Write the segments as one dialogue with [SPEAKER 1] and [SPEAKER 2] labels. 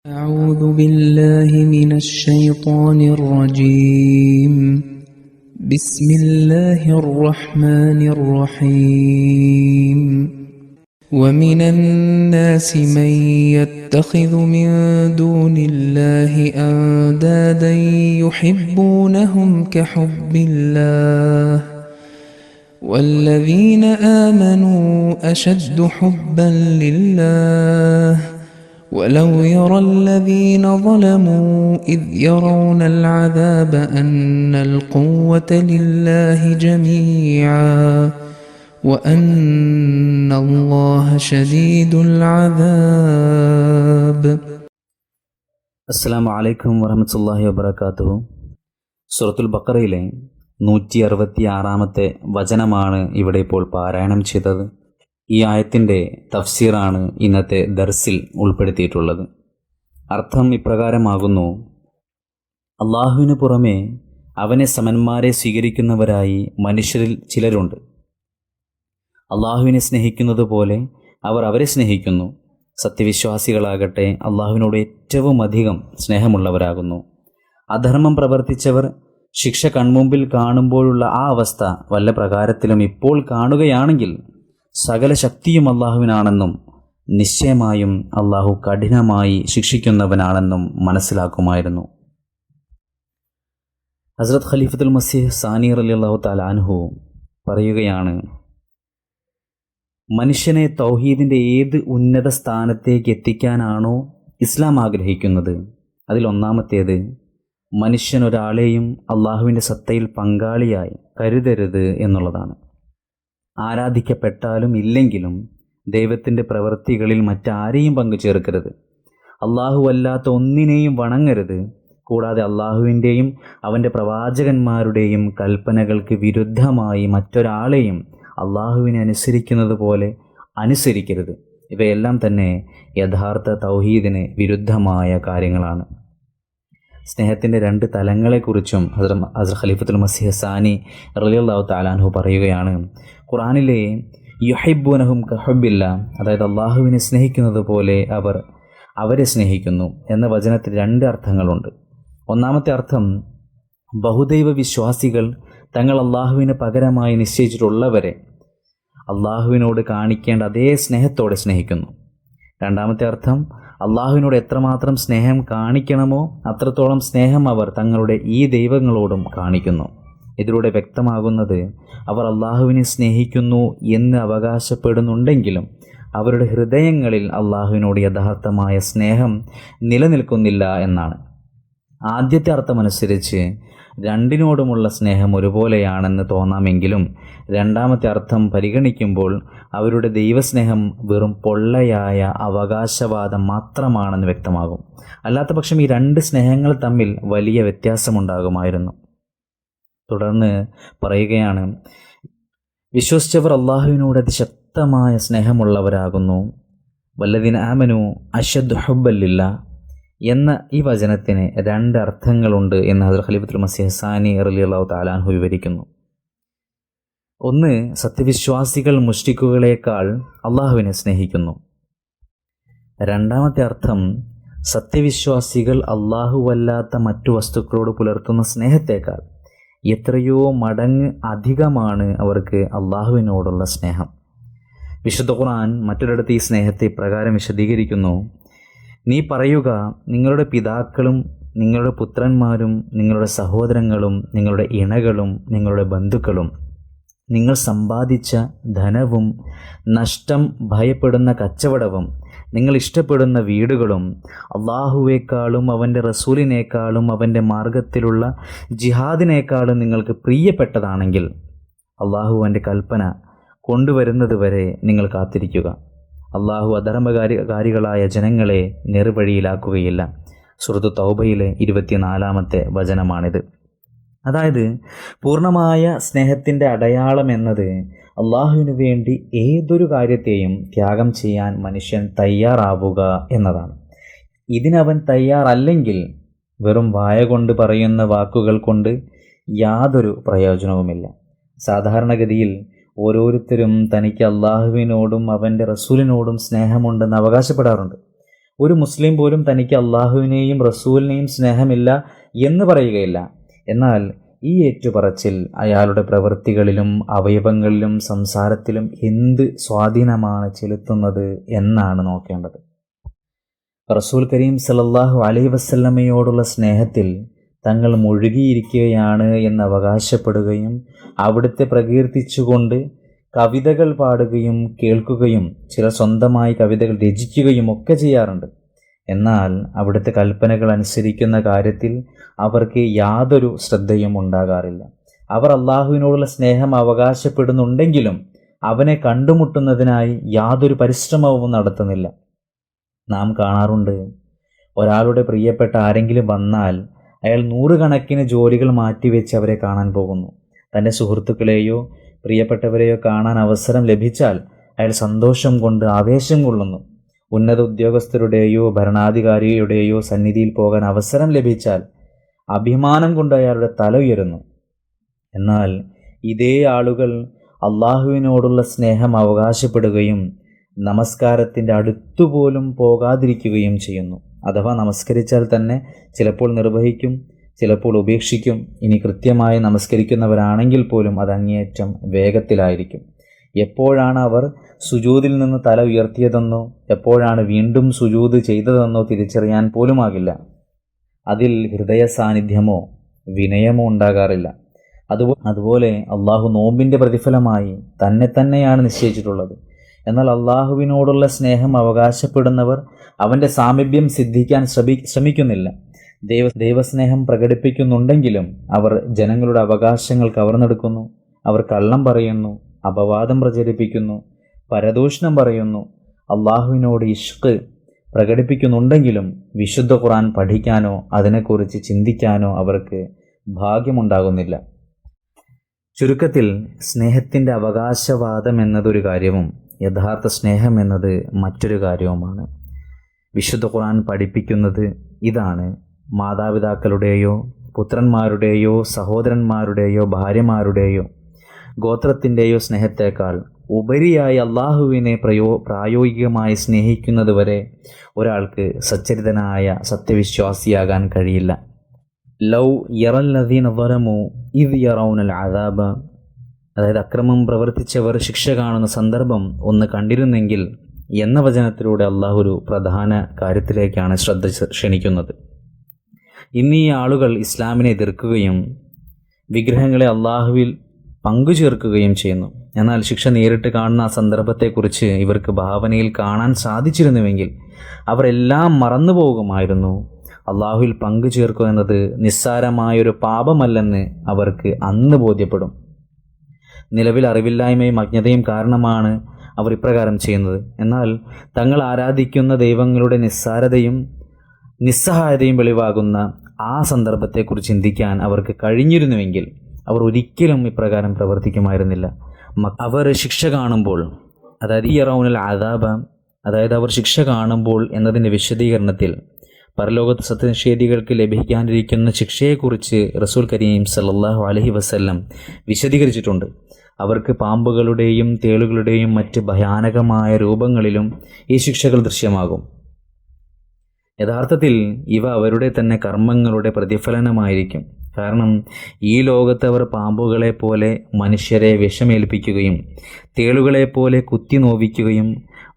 [SPEAKER 1] أعوذ بالله من الشيطان الرجيم. بسم الله الرحمن الرحيم. ومن الناس من يتخذ من دون الله أندادا يحبونهم كحب الله والذين آمنوا أشد حبا لله ولو يرى الذين ظلموا إذ يرون العذاب أن القوة لله جميعا وأن الله شديد العذاب.
[SPEAKER 2] അസ്സലാമു അലൈക്കും വറഹ്മത്തുള്ളാഹി വബറകാതുഹു. സൂറത്തുൽ ബഖറയിലെ 166 വചനമാണ് ഇവിടെ ഇപ്പോൾ പാരായണം ചെയ്തത്. ഈ ആയത്തിൻ്റെ തഫ്സീറാണ് ഇന്നത്തെ ദർസിൽ ഉൾപ്പെടുത്തിയിട്ടുള്ളത്. അർത്ഥം ഇപ്രകാരമാകുന്നു: അള്ളാഹുവിന് പുറമെ അവനെ സമന്മാരെ സ്വീകരിക്കുന്നവരായി മനുഷ്യരിൽ ചിലരുണ്ട്. അള്ളാഹുവിനെ സ്നേഹിക്കുന്നത് പോലെ അവർ അവരെ സ്നേഹിക്കുന്നു. സത്യവിശ്വാസികളാകട്ടെ അള്ളാഹുവിനോട് ഏറ്റവും അധികം സ്നേഹമുള്ളവരാകുന്നു. അധർമ്മം പ്രവർത്തിച്ചവർ ശിക്ഷ കൺമുമ്പിൽ കാണുമ്പോഴുള്ള ആ അവസ്ഥ വല്ല പ്രകാരത്തിലും ഇപ്പോൾ കാണുകയാണെങ്കിൽ സകല ശക്തിയും അള്ളാഹുവിനാണെന്നും നിശ്ചയമായും അള്ളാഹു കഠിനമായി ശിക്ഷിക്കുന്നവനാണെന്നും മനസ്സിലാക്കുമായിരുന്നു. ഹസ്രത്ത് ഖലീഫത്തുൽ മസീഹ് സാനി റളിയല്ലാഹു തആല അൻഹു പറയുകയാണ്: മനുഷ്യനെ തൗഹീദിൻ്റെ ഏത് ഉന്നത സ്ഥാനത്തേക്ക് എത്തിക്കാനാണോ ഇസ്ലാം ആഗ്രഹിക്കുന്നത്, അതിലൊന്നാമത്തേത് മനുഷ്യൻ ഒരാളെയും അള്ളാഹുവിൻ്റെ സത്തയിൽ പങ്കാളിയായി കരുതരുത് എന്നുള്ളതാണ്. ആരാധിക്കപ്പെട്ടാലും ഇല്ലെങ്കിലും ദൈവത്തിൻ്റെ പ്രവൃത്തികളിൽ മറ്റാരെയും പങ്കുചേർക്കരുത്. അള്ളാഹു അല്ലാത്ത ഒന്നിനെയും വണങ്ങരുത്. കൂടാതെ അള്ളാഹുവിൻ്റെയും അവൻ്റെ പ്രവാചകന്മാരുടെയും കൽപ്പനകൾക്ക് വിരുദ്ധമായി മറ്റൊരാളെയും അള്ളാഹുവിനെ അനുസരിക്കുന്നത് പോലെ അനുസരിക്കരുത്. ഇവയെല്ലാം തന്നെ യഥാർത്ഥ തൗഹീദിന് വിരുദ്ധമായ കാര്യങ്ങളാണ്. സ്നേഹത്തിൻ്റെ 2 തലങ്ങളെക്കുറിച്ചും ഹസ്രത്ത് ഖലീഫത്തുൽ മസീഹ് സാനി റളിയല്ലാഹു തആല അൻഹു പറയുകയാണ്: ഖുർആനിലെ യുഹിബ്ബൂനഹും കഹുബ്ബില്ലാ, അതായത് അള്ളാഹുവിനെ സ്നേഹിക്കുന്നത് പോലെ അവർ അവരെ സ്നേഹിക്കുന്നു എന്ന വചനത്തിൽ 2 അർത്ഥങ്ങളുണ്ട്. ഒന്നാമത്തെ അർത്ഥം, ബഹുദൈവ വിശ്വാസികൾ തങ്ങൾ അള്ളാഹുവിന് പകരമായി നിശ്ചയിച്ചിട്ടുള്ളവരെ അള്ളാഹുവിനോട് കാണിക്കേണ്ട അതേ സ്നേഹത്തോടെ സ്നേഹിക്കുന്നു. രണ്ടാമത്തെ അർത്ഥം, അള്ളാഹുവിനോട് എത്രമാത്രം സ്നേഹം കാണിക്കണമോ അത്രത്തോളം സ്നേഹം അവർ തങ്ങളുടെ ഈ ദൈവങ്ങളോടും കാണിക്കുന്നു. ഇതിലൂടെ വ്യക്തമാകുന്നത് അവർ അള്ളാഹുവിനെ സ്നേഹിക്കുന്നു എന്ന് അവകാശപ്പെടുന്നുണ്ടെങ്കിലും അവരുടെ ഹൃദയങ്ങളിൽ അള്ളാഹുവിനോട് യഥാർത്ഥമായ സ്നേഹം നിലനിൽക്കുന്നില്ല എന്നാണ്. ആദ്യത്തെ അർത്ഥമനുസരിച്ച് രണ്ടിനോടുമുള്ള സ്നേഹം ഒരുപോലെയാണെന്ന് തോന്നാമെങ്കിലും രണ്ടാമത്തെ അർത്ഥം പരിഗണിക്കുമ്പോൾ അവരുടെ ദൈവസ്നേഹം വെറും പൊള്ളയായ അവകാശവാദം മാത്രമാണെന്ന് വ്യക്തമാകും. അല്ലാത്ത പക്ഷം ഈ 2 സ്നേഹങ്ങൾ തമ്മിൽ വലിയ വ്യത്യാസമുണ്ടാകുമായിരുന്നു. തുടർന്ന് പറയുകയാണ്: വിശ്വസിച്ചവർ അള്ളാഹുവിനോട് അതിശക്തമായ സ്നേഹമുള്ളവരാകുന്നു. വല്ലദീന ആമനു അശദ്ദു ഹുബ്ബൻ ലില്ലാഹ് എന്ന ഈ വചനത്തിന് 2 അർത്ഥങ്ങളുണ്ട് എന്ന് ഹസ്രത്ത് ഖലീഫത്തുൽ മസീഹ് സാനി റളിയല്ലാഹു തആല അൻഹു വിവരിക്കുന്നു. ഒന്ന്, സത്യവിശ്വാസികൾ മുശ്രിക്കുകളേക്കാൾ അള്ളാഹുവിനെ സ്നേഹിക്കുന്നു. രണ്ടാമത്തെ അർത്ഥം, സത്യവിശ്വാസികൾ അല്ലാത്ത മറ്റു വസ്തുക്കളോട് പുലർത്തുന്ന സ്നേഹത്തേക്കാൾ എത്രയോ മടങ്ങ് അധികമാണ് അവർക്ക് അള്ളാഹുവിനോടുള്ള സ്നേഹം. വിശുദ്ധ ഖുർആൻ മറ്റൊരിടത്ത് ഈ സ്നേഹത്തെ പ്രകാരം വിശദീകരിക്കുന്നു: നീ പറയുക, നിങ്ങളുടെ പിതാക്കളും നിങ്ങളുടെ പുത്രന്മാരും നിങ്ങളുടെ സഹോദരങ്ങളും നിങ്ങളുടെ ഇണകളും നിങ്ങളുടെ ബന്ധുക്കളും നിങ്ങൾ സമ്പാദിച്ച ധനവും നഷ്ടം ഭയപ്പെടുന്ന കച്ചവടവും നിങ്ങൾ ഇഷ്ടപ്പെടുന്ന വീടുകളും അള്ളാഹുവേക്കാളും അവൻ്റെ റസൂലിനേക്കാളും അവൻ്റെ മാർഗത്തിലുള്ള ജിഹാദിനേക്കാളും നിങ്ങൾക്ക് പ്രിയപ്പെട്ടതാണെങ്കിൽ അള്ളാഹു അവൻ്റെ കൽപ്പന കൊണ്ടുവരുന്നത് വരെ നിങ്ങൾ കാത്തിരിക്കുക. അള്ളാഹു അധർമ്മകാരികളായ ജനങ്ങളെ നേർവഴിയിലാക്കുകയില്ല. സൂറത്ത് തൗബയിലെ 24 വചനമാണിത്. അതായത് പൂർണ്ണമായ സ്നേഹത്തിൻ്റെ അടയാളം എന്നത് അള്ളാഹുവിനു വേണ്ടി ഏതൊരു കാര്യത്തെയും ത്യാഗം ചെയ്യാൻ മനുഷ്യൻ തയ്യാറാവുക എന്നതാണ്. ഇതിനവൻ തയ്യാറല്ലെങ്കിൽ വെറും വായ കൊണ്ട് പറയുന്ന വാക്കുകൾ കൊണ്ട് യാതൊരു പ്രയോജനവുമില്ല. സാധാരണഗതിയിൽ ഓരോരുത്തരും തനിക്ക് അള്ളാഹുവിനോടും അവൻ്റെ റസൂലിനോടും സ്നേഹമുണ്ടെന്ന് അവകാശപ്പെടാറുണ്ട്. ഒരു മുസ്ലിം പോലും തനിക്ക് അള്ളാഹുവിനെയും റസൂലിനെയും സ്നേഹമില്ല എന്ന് പറയുകയില്ല. എന്നാൽ ഈ ഏറ്റുപറച്ചിൽ അയാളുടെ പ്രവൃത്തികളിലും അവയവങ്ങളിലും സംസാരത്തിലും എന്ത് സ്വാധീനമാണ് ചെലുത്തുന്നത് എന്നാണ് നോക്കേണ്ടത്. റസൂൽ കരീം സല്ലല്ലാഹു അലൈഹി വസല്ലമയോടുള്ള സ്നേഹത്തിൽ തങ്ങൾ മുഴുകിയിരിക്കുകയാണ് എന്ന് അവകാശപ്പെടുകയും അവിടുത്തെ പ്രകീർത്തിച്ചുകൊണ്ട് കവിതകൾ പാടുകയും കേൾക്കുകയും ചിലർ സ്വന്തമായി കവിതകൾ രചിക്കുകയും ഒക്കെ ചെയ്യാറുണ്ട്. എന്നാൽ അവിടുത്തെ കൽപ്പനകൾ അനുസരിക്കുന്ന കാര്യത്തിൽ അവർക്ക് യാതൊരു ശ്രദ്ധയും ഉണ്ടാകാറില്ല. അവർ അള്ളാഹുവിനോടുള്ള സ്നേഹം അവകാശപ്പെടുന്നുണ്ടെങ്കിലും അവനെ കണ്ടുമുട്ടുന്നതിനായി യാതൊരു പരിശ്രമവും നടത്തുന്നില്ല. നാം കാണാറുണ്ട്, ഒരാളുടെ പ്രിയപ്പെട്ട ആരെങ്കിലും വന്നാൽ അയാൾ നൂറുകണക്കിന് ജോലികൾ മാറ്റിവെച്ച് അവരെ കാണാൻ പോകുന്നു. തൻ്റെ സുഹൃത്തുക്കളെയോ പ്രിയപ്പെട്ടവരെയോ കാണാൻ അവസരം ലഭിച്ചാൽ അയാൾ സന്തോഷം കൊണ്ട് ആവേശം കൊള്ളുന്നു. ഉന്നത ഉദ്യോഗസ്ഥരുടെയോ ഭരണാധികാരിയുടെയോ സന്നിധിയിൽ പോകാൻ അവസരം ലഭിച്ചാൽ അഭിമാനം കൊണ്ട് അയാളുടെ തല ഉയരുന്നു. എന്നാൽ ഇതേ ആളുകൾ അള്ളാഹുവിനോടുള്ള സ്നേഹം അവകാശപ്പെടുകയും നമസ്കാരത്തിൻ്റെ അടുത്തുപോലും പോകാതിരിക്കുകയും ചെയ്യുന്നു. അഥവാ നമസ്കരിച്ചാൽ തന്നെ ചിലപ്പോൾ നിർവഹിക്കും, ചിലപ്പോൾ ഉപേക്ഷിക്കും. ഇനി കൃത്യമായി നമസ്കരിക്കുന്നവരാണെങ്കിൽ പോലും അത് അങ്ങേയറ്റം വേഗത്തിലായിരിക്കും. എപ്പോഴാണ് അവർ സുജൂദിൽ നിന്ന് തല ഉയർത്തിയതെന്നോ എപ്പോഴാണ് വീണ്ടും സുജൂദ് ചെയ്തതെന്നോ തിരിച്ചറിയാൻ പോലുമാകില്ല. അതിൽ ഹൃദയ സാന്നിധ്യമോ വിനയമോ ഉണ്ടാകാറില്ല. അതുപോലെ അള്ളാഹു നോമ്പിൻ്റെ പ്രതിഫലമായി തന്നെയാണ് നിശ്ചയിച്ചിട്ടുള്ളത്. എന്നാൽ അള്ളാഹുവിനോടുള്ള സ്നേഹം അവകാശപ്പെടുന്നവർ അവൻ്റെ സാമീപ്യം സിദ്ധിക്കാൻ ശ്രമിക്കുന്നില്ല. ദൈവസ്നേഹം പ്രകടിപ്പിക്കുന്നുണ്ടെങ്കിലും അവർ ജനങ്ങളുടെ അവകാശങ്ങൾ കവർന്നെടുക്കുന്നു. അവർ കള്ളം പറയുന്നു, അപവാദം പ്രചരിപ്പിക്കുന്നു, പരദൂഷണം പറയുന്നു. അള്ളാഹുവിനോട് ഇഷ്ക് പ്രകടിപ്പിക്കുന്നുണ്ടെങ്കിലും വിശുദ്ധ ഖുർആൻ പഠിക്കാനോ അതിനെക്കുറിച്ച് ചിന്തിക്കാനോ അവർക്ക് ഭാഗ്യമുണ്ടാകുന്നില്ല. ചുരുക്കത്തിൽ സ്നേഹത്തിൻ്റെ അവകാശവാദം എന്നതൊരു കാര്യവും യഥാർത്ഥ സ്നേഹം എന്നത് മറ്റൊരു കാര്യവുമാണ്. വിശുദ്ധ ഖുർആൻ പഠിപ്പിക്കുന്നത് ഇതാണ്: മാതാപിതാക്കളുടെയോ പുത്രന്മാരുടെയോ സഹോദരന്മാരുടെയോ ഭാര്യമാരുടെയോ ഗോത്രത്തിൻ്റെയോ സ്നേഹത്തേക്കാൾ ഉപരിയായി അള്ളാഹുവിനെ പ്രായോഗികമായി സ്നേഹിക്കുന്നത് വരെ ഒരാൾക്ക് സച്ചരിതനായ സത്യവിശ്വാസിയാകാൻ കഴിയില്ല. ലൗ യറല്ലദീന ളലമു ഇദ് യറൗനൽ അദാബ, അതായത് അക്രമം പ്രവർത്തിച്ചവർ ശിക്ഷ കാണുന്ന സന്ദർഭം ഒന്ന് കണ്ടിരുന്നെങ്കിൽ എന്ന വചനത്തിലൂടെ അള്ളാഹു ഒരു പ്രധാന കാര്യത്തിലേക്കാണ് ശ്രദ്ധ ക്ഷണിക്കുന്നത്. ഇന്ന് ഈ ആളുകൾ ഇസ്ലാമിനെ എതിർക്കുകയും വിഗ്രഹങ്ങളെ അള്ളാഹുവിൽ പങ്കുചേർക്കുകയും ചെയ്യുന്നു. എന്നാൽ ശിക്ഷ നേരിട്ട് കാണുന്ന ആ സന്ദർഭത്തെക്കുറിച്ച് ഇവർക്ക് ഭാവനയിൽ കാണാൻ സാധിച്ചിരുന്നുവെങ്കിൽ അവരെല്ലാം മറന്നു പോകുമായിരുന്നു. അള്ളാഹുവിൽ പങ്കുചേർക്കുക എന്നത് നിസ്സാരമായൊരു പാപമല്ലെന്ന് അവർക്ക് അന്ന് ബോധ്യപ്പെടും. നിലവിൽ അറിവില്ലായ്മയും അജ്ഞതയും കാരണമാണ് അവർ ഇപ്രകാരം ചെയ്യുന്നത്. എന്നാൽ തങ്ങൾ ആരാധിക്കുന്ന ദൈവങ്ങളുടെ നിസ്സാരതയും നിസ്സഹായതയും വെളിവാകുന്ന ആ സന്ദർഭത്തെക്കുറിച്ച് ചിന്തിക്കാൻ അവർക്ക് കഴിഞ്ഞിരുന്നുവെങ്കിൽ അവർ ഒരിക്കലും ഇപ്രകാരം പ്രവർത്തിക്കുമായിരുന്നില്ല. അവർ ശിക്ഷ കാണുമ്പോൾ, അതായത് യറൗനൽ അദാബ, അതായത് അവർ ശിക്ഷ കാണുമ്പോൾ എന്നതിൻ്റെ വിശദീകരണത്തിൽ പരലോകത്ത് സത്യനിഷേധികൾക്ക് ലഭിക്കാനിരിക്കുന്ന ശിക്ഷയെക്കുറിച്ച് റസൂൽ കരീം സല്ലല്ലാഹു അലൈഹി വസല്ലം വിശദീകരിച്ചിട്ടുണ്ട്. അവർക്ക് പാമ്പുകളുടെയും തേളുകളുടെയും മറ്റ് ഭയാനകമായ രൂപങ്ങളിലും ഈ ശിക്ഷകൾ ദൃശ്യമാകും. യഥാർത്ഥത്തിൽ ഇവ അവരുടെ തന്നെ കർമ്മങ്ങളുടെ പ്രതിഫലനമായിരിക്കും. കാരണം ഈ ലോകത്ത് അവർ പാമ്പുകളെ പോലെ മനുഷ്യരെ വിഷമേൽപ്പിക്കുകയും തേളുകളെപ്പോലെ കുത്തി നോവിക്കുകയും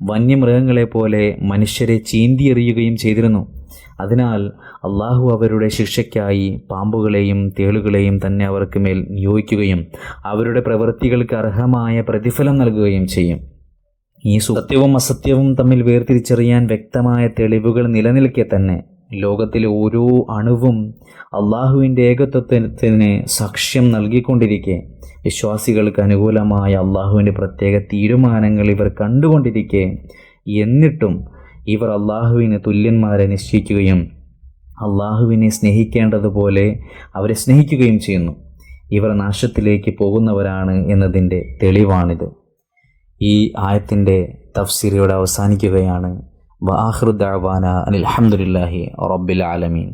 [SPEAKER 2] വന്യമൃഗങ്ങളെപ്പോലെ മനുഷ്യരെ ചീന്തിയെറിയുകയും ചെയ്തിരുന്നു. അതിനാൽ അള്ളാഹു അവരുടെ ശിക്ഷയ്ക്കായി പാമ്പുകളെയും തേളുകളെയും തന്നെ അവർക്ക് മേൽ നിയോഗിക്കുകയും അവരുടെ പ്രവൃത്തികൾക്ക് അർഹമായ പ്രതിഫലം നൽകുകയും ചെയ്യും. ഈ സത്യവും അസത്യവും തമ്മിൽ വേർതിരിച്ചറിയാൻ വ്യക്തമായ തെളിവുകൾ നിലനിൽക്കെ തന്നെ ലോകത്തിലെ ഓരോ അണുവും അള്ളാഹുവിൻ്റെ ഏകത്വത്തിന് സാക്ഷ്യം നൽകിക്കൊണ്ടിരിക്കെ, വിശ്വാസികൾക്ക് അനുകൂലമായ അള്ളാഹുവിൻ്റെ പ്രത്യേക തീരുമാനങ്ങൾ ഇവർ കണ്ടുകൊണ്ടിരിക്കെ, എന്നിട്ടും ഇവർ അള്ളാഹുവിന് തുല്യന്മാരെ നിശ്ചയിക്കുകയും അള്ളാഹുവിനെ സ്നേഹിക്കേണ്ടതുപോലെ അവരെ സ്നേഹിക്കുകയും ചെയ്യുന്നു. ഇവർ നാശത്തിലേക്ക് പോകുന്നവരാണ് എന്നതിൻ്റെ തെളിവാണിത്. ഈ ആയത്തിൻ്റെ തഫ്സീർ ഇവിടെ അവസാനിക്കുകയാണ്. വആഖിറു ദഅവാന അനിൽ ഹംദുലില്ലാഹി റബ്ബിൽ ആലമീൻ.